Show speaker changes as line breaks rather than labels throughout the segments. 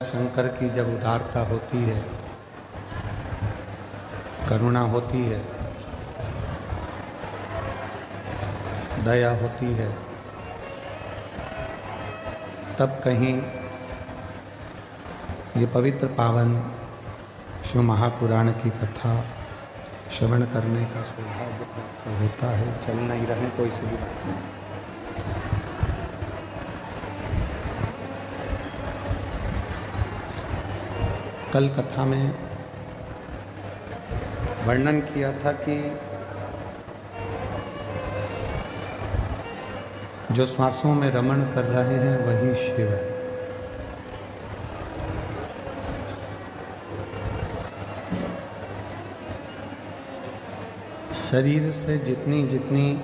शंकर की जब उदारता होती है, करुणा होती है, दया होती है, तब कहीं ये पवित्र पावन शिव महापुराण की कथा श्रवण करने का सौभाग्य प्राप्त होता है। चल नहीं रहे कोई सी भी बात नहीं। कल कथा में वर्णन किया था कि जो श्वासों में रमण कर रहे हैं वही शिव है। शरीर से जितनी जितनी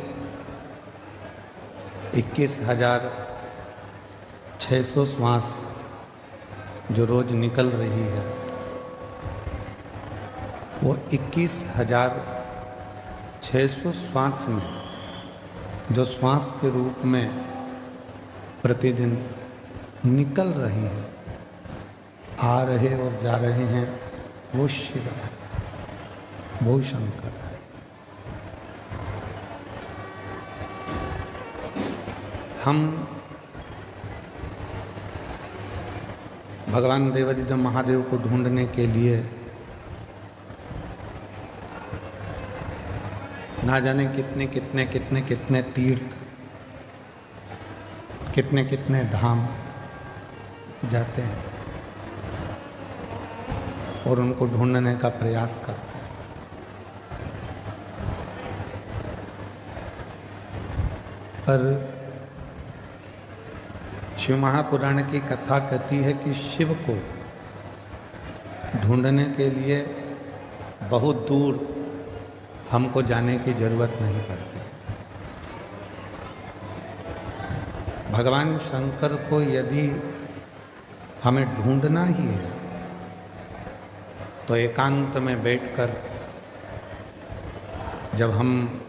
21,600 श्वास जो रोज निकल रही है, वो 21,600 श्वास में जो श्वास के रूप में प्रतिदिन निकल रही है, आ रहे और जा रहे हैं, वो शिव है, वो शंकर है। हम भगवान देवाधिदेव महादेव को ढूंढने के लिए ना जाने कितने कितने कितने कितने तीर्थ, कितने कितने धाम जाते हैं और उनको ढूंढने का प्रयास करते हैं। पर शिव महापुराण की कथा कहती है कि शिव को ढूंढने के लिए बहुत दूर हमको जाने की जरूरत नहीं पड़ती। भगवान शंकर को यदि हमें ढूंढना ही है तो एकांत में बैठकर जब हम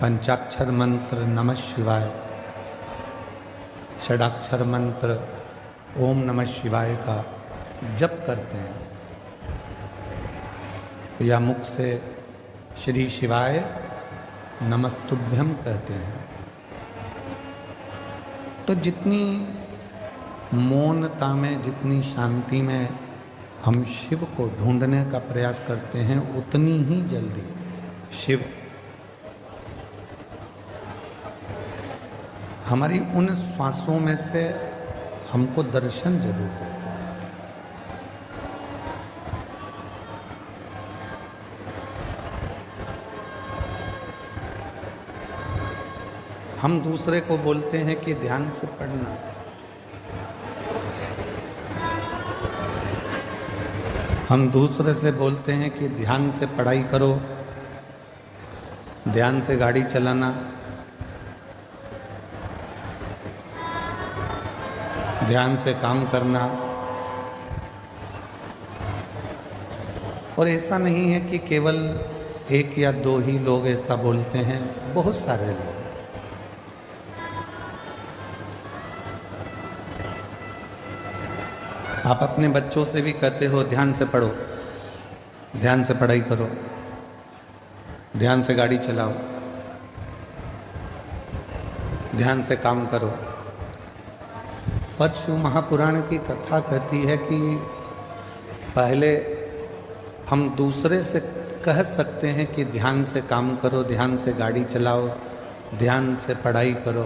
पंचाक्षर मंत्र नमः शिवाय, षडाक्षर मंत्र ओम नमः शिवाय का जप करते हैं या मुख से श्री शिवाय नमस्तुभ्यम कहते हैं, तो जितनी मौनता में, जितनी शांति में हम शिव को ढूंढने का प्रयास करते हैं, उतनी ही जल्दी शिव हमारी उन श्वासों में से हमको दर्शन जरूर देते हैं। हम दूसरे को बोलते हैं कि ध्यान से पढ़ना, हम दूसरे से बोलते हैं कि ध्यान से पढ़ाई करो, ध्यान से गाड़ी चलाना, ध्यान से काम करना। और ऐसा नहीं है कि केवल एक या दो ही लोग ऐसा बोलते हैं, बहुत सारे लोग। आप अपने बच्चों से भी कहते हो ध्यान से पढ़ो, ध्यान से पढ़ाई करो, ध्यान से गाड़ी चलाओ, ध्यान से काम करो। पर शिव महापुराण की कथा कहती है कि पहले हम दूसरे से कह सकते हैं कि ध्यान से काम करो, ध्यान से गाड़ी चलाओ, ध्यान से पढ़ाई करो,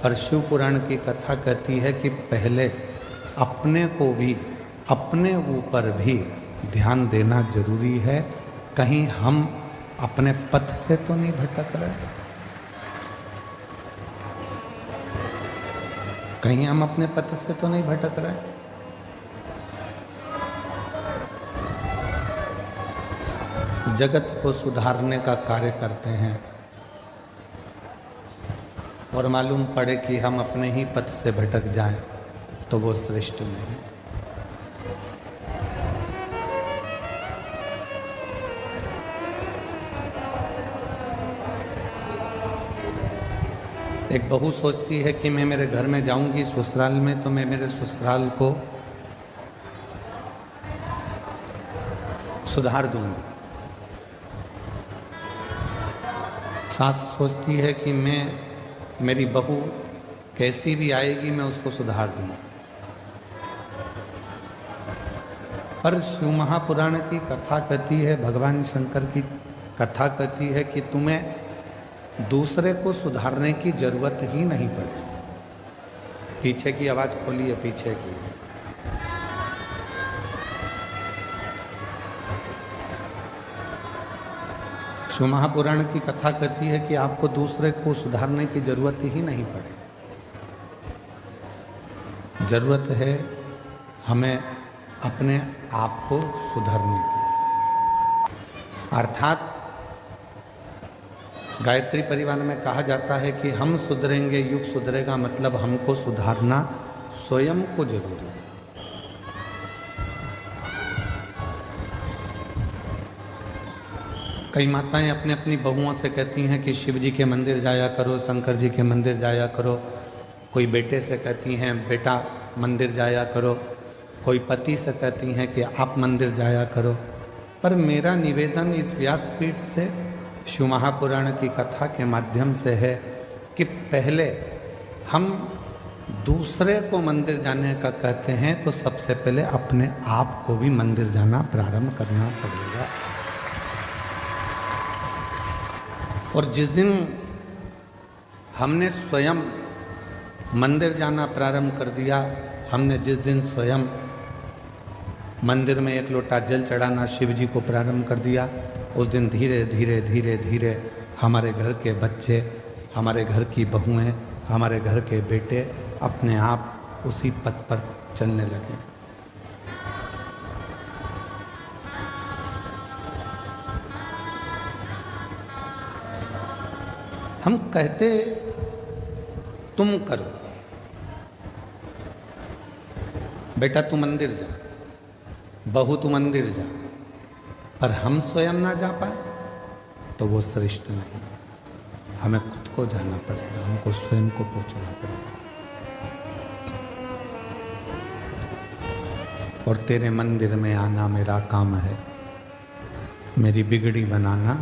पर शिव पुराण की कथा कहती है कि पहले अपने को भी, अपने ऊपर भी ध्यान देना जरूरी है। कहीं हम अपने पथ से तो नहीं भटक रहे, कहीं हम अपने पथ से तो नहीं भटक रहे। जगत को सुधारने का कार्य करते हैं और मालूम पड़े कि हम अपने ही पथ से भटक जाएं तो वो श्रेष्ठ नहीं। एक बहू सोचती है कि मैं मेरे घर में जाऊंगी ससुराल में, तो मैं मेरे ससुराल को सुधार दूंगी। सास सोचती है कि मेरी बहू कैसी भी आएगी मैं उसको सुधार दूंगी। पर शिव महापुराण की कथा कहती है, भगवान शंकर की कथा कहती है कि तुम्हें दूसरे को सुधारने की जरूरत ही नहीं पड़े। पीछे की आवाज खोलिए, पीछे की। शिव महापुराण की कथा कहती है कि आपको दूसरे को सुधारने की जरूरत ही नहीं पड़े। जरूरत है हमें अपने आप को सुधारने की। अर्थात गायत्री परिवार में कहा जाता है कि हम सुधरेंगे युग सुधरेगा, मतलब हमको सुधारना स्वयं को जरूरी है। कई माताएं अपने अपनी बहुओं से कहती हैं कि शिव जी के मंदिर जाया करो, शंकर जी के मंदिर जाया करो। कोई बेटे से कहती हैं बेटा मंदिर जाया करो, कोई पति से कहती हैं कि आप मंदिर जाया करो। पर मेरा निवेदन इस व्यासपीठ से शिव महापुराण की कथा के माध्यम से है कि पहले हम दूसरे को मंदिर जाने का कहते हैं तो सबसे पहले अपने आप को भी मंदिर जाना प्रारंभ करना पड़ेगा। और जिस दिन हमने स्वयं मंदिर जाना प्रारंभ कर दिया, हमने जिस दिन स्वयं मंदिर में एक लोटा जल चढ़ाना शिव जी को प्रारंभ कर दिया, उस दिन धीरे धीरे धीरे धीरे हमारे घर के बच्चे, हमारे घर की बहुएं, हमारे घर के बेटे अपने आप उसी पथ पर चलने लगे। हम कहते तुम करो, बेटा तू मंदिर जा, बहू तू मंदिर जा, पर हम स्वयं ना जा पाए तो वो श्रेष्ठ नहीं। हमें खुद को जाना पड़ेगा, हमको स्वयं को पहुंचना पड़ेगा। और तेरे मंदिर में आना मेरा काम है, मेरी बिगड़ी बनाना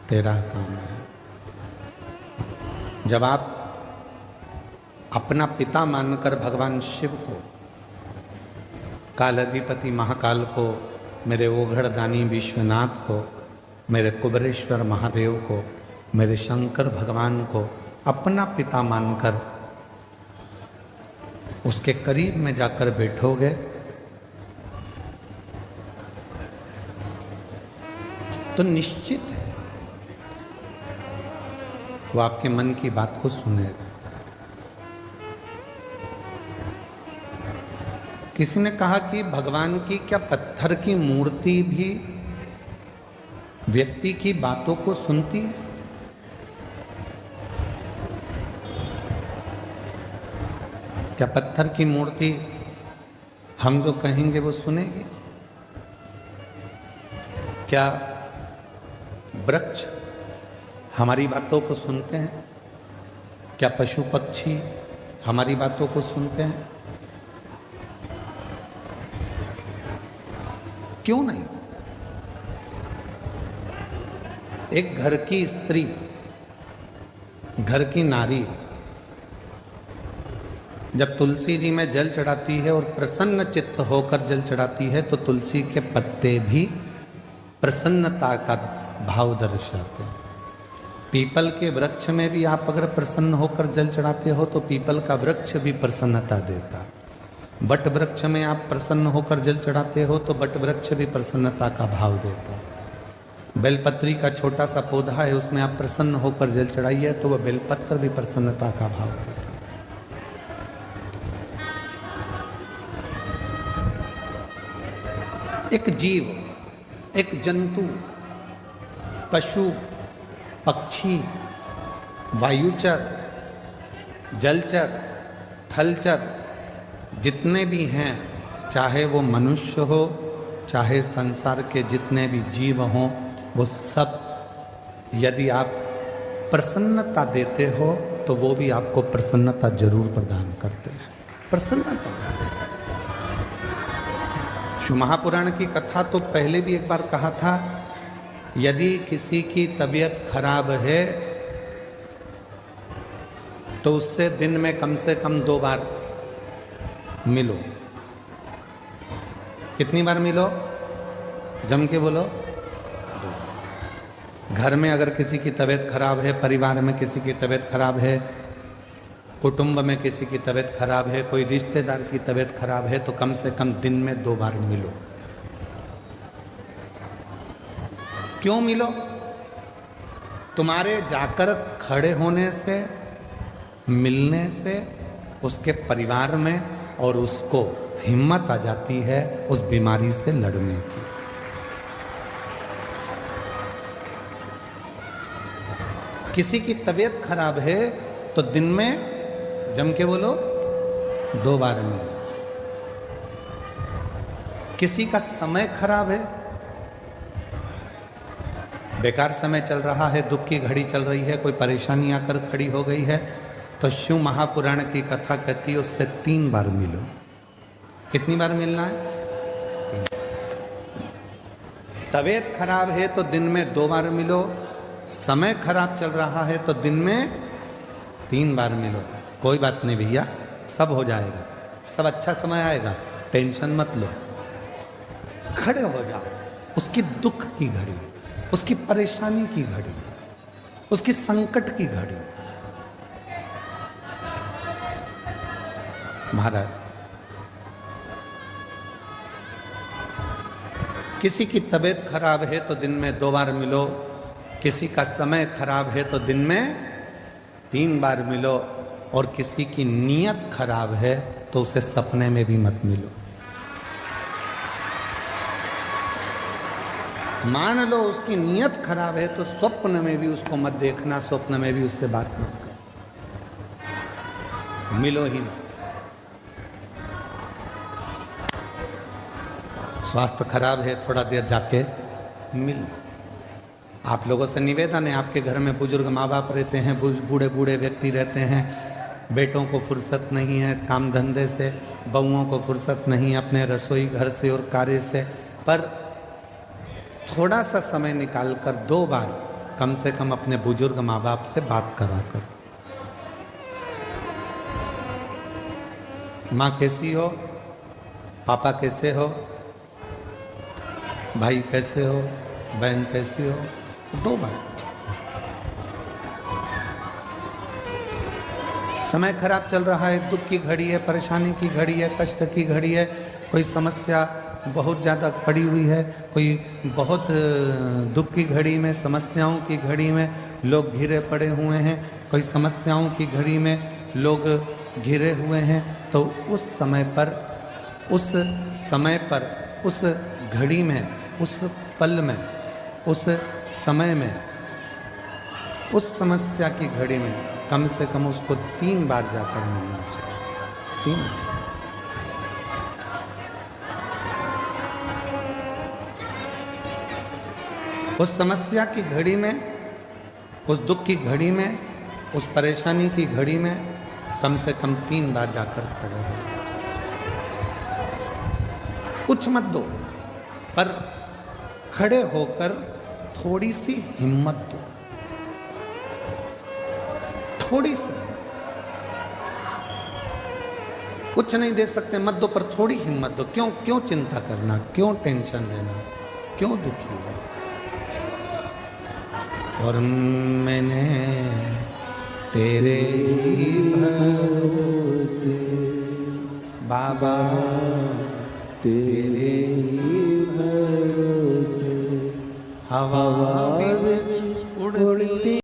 तेरा काम है। जब आप अपना पिता मानकर भगवान शिव को, कालाधिपति महाकाल को, मेरे ओघड़दानी विश्वनाथ को, मेरे कुबरेश्वर महादेव को, मेरे शंकर भगवान को अपना पिता मानकर उसके करीब में जाकर बैठोगे तो निश्चित है वो आपके मन की बात को सुनेगा। किसी ने कहा कि भगवान की क्या पत्थर की मूर्ति भी व्यक्ति की बातों को सुनती है? क्या पत्थर की मूर्ति हम जो कहेंगे वो सुनेगी? क्या वृक्ष हमारी बातों को सुनते हैं? क्या पशु पक्षी हमारी बातों को सुनते हैं? क्यों नहीं? एक घर की स्त्री, घर की नारी जब तुलसी जी में जल चढ़ाती है और प्रसन्न चित्त होकर जल चढ़ाती है तो तुलसी के पत्ते भी प्रसन्नता का भाव दर्शाते हैं। पीपल के वृक्ष में भी आप अगर प्रसन्न होकर जल चढ़ाते हो तो पीपल का वृक्ष भी प्रसन्नता देता। बट वृक्ष में आप प्रसन्न होकर जल चढ़ाते हो तो बट वृक्ष भी प्रसन्नता का भाव देता। बेलपत्री का छोटा सा पौधा है, उसमें आप प्रसन्न होकर जल चढ़ाइए तो वह बेलपत्र भी प्रसन्नता का भाव देता। एक जीव, एक जंतु, पशु, पक्षी, वायुचर, जलचर, थलचर जितने भी हैं, चाहे वो मनुष्य हो, चाहे संसार के जितने भी जीव हों, वो सब यदि आप प्रसन्नता देते हो तो वो भी आपको प्रसन्नता जरूर प्रदान करते हैं। प्रसन्नता शिव महापुराण की कथा तो पहले भी एक बार कहा था, यदि किसी की तबीयत खराब है तो उससे दिन में कम से कम 2 बार मिलो। कितनी बार मिलो? जम के बोलो। घर में अगर किसी की तबीयत खराब है, परिवार में किसी की तबीयत खराब है, कुटुंब में किसी की तबीयत खराब है, कोई रिश्तेदार की तबीयत खराब है, तो कम से कम दिन में 2 बार मिलो। क्यों मिलो? तुम्हारे जाकर खड़े होने से, मिलने से उसके परिवार में और उसको हिम्मत आ जाती है उस बीमारी से लड़ने की। किसी की तबीयत खराब है तो दिन में, जम के बोलो, 2 बार मिलो। किसी का समय खराब है, बेकार समय चल रहा है, दुख की घड़ी चल रही है, कोई परेशानी आकर खड़ी हो गई है, तो शिव महापुराण की कथा कहती है उससे 3 बार मिलो। कितनी बार मिलना है? 3। तबीयत खराब है तो दिन में 2 बार मिलो। समय खराब चल रहा है तो दिन में 3 बार मिलो। कोई बात नहीं भैया, सब हो जाएगा, सब अच्छा समय आएगा, टेंशन मत लो। खड़े हो जाओ, उसकी दुख की घड़ी, उसकी परेशानी की घड़ी, उसकी संकट की घड़ी। महाराज, किसी की तबीयत खराब है तो दिन में 2 बार मिलो। किसी का समय खराब है तो दिन में 3 बार मिलो। और किसी की नीयत खराब है तो उसे सपने में भी मत मिलो। मान लो उसकी नीयत खराब है तो स्वप्न में भी उसको मत देखना, स्वप्न में भी उससे बात मत करो, मिलो ही मत। स्वास्थ्य खराब है, थोड़ा देर जाके मिल। आप लोगों से निवेदन है, आपके घर में बुजुर्ग माँ बाप रहते हैं, बूढ़े बूढ़े व्यक्ति रहते हैं, बेटों को फुर्सत नहीं है काम धंधे से, बहुओं को फुर्सत नहीं है अपने रसोई घर से और कार्य से, पर थोड़ा सा समय निकालकर 2 बार कम से कम अपने बुजुर्ग माँ बाप से बात करा कर। माँ कैसी हो, पापा कैसे हो, भाई कैसे हो, बहन कैसी हो, 2 बार। समय खराब चल रहा है, दुख की घड़ी है, परेशानी की घड़ी है, कष्ट की घड़ी है, कोई समस्या बहुत ज़्यादा पड़ी हुई है, कोई बहुत दुख की घड़ी में, समस्याओं की घड़ी में लोग घिरे पड़े हुए हैं, कोई समस्याओं की घड़ी में लोग घिरे हुए हैं, तो उस समय पर, उस घड़ी में, उस पल में, उस समय में, उस समस्या की घड़ी में कम से कम उसको 3 बार जाकर मिलना चाहिए। 3 बार। उस समस्या की घड़ी में, उस दुख की घड़ी में, उस परेशानी की घड़ी में कम से कम 3 बार जाकर खड़े हो। कुछ मत दो, पर खड़े होकर थोड़ी सी हिम्मत दो, थोड़ी सी। कुछ नहीं दे सकते मत दो, पर थोड़ी हिम्मत दो। क्यों चिंता करना, क्यों टेंशन लेना, क्यों दुखी हो। और मैंने तेरे ही भरोसे बाबा, तेरे ही भरोसे हवा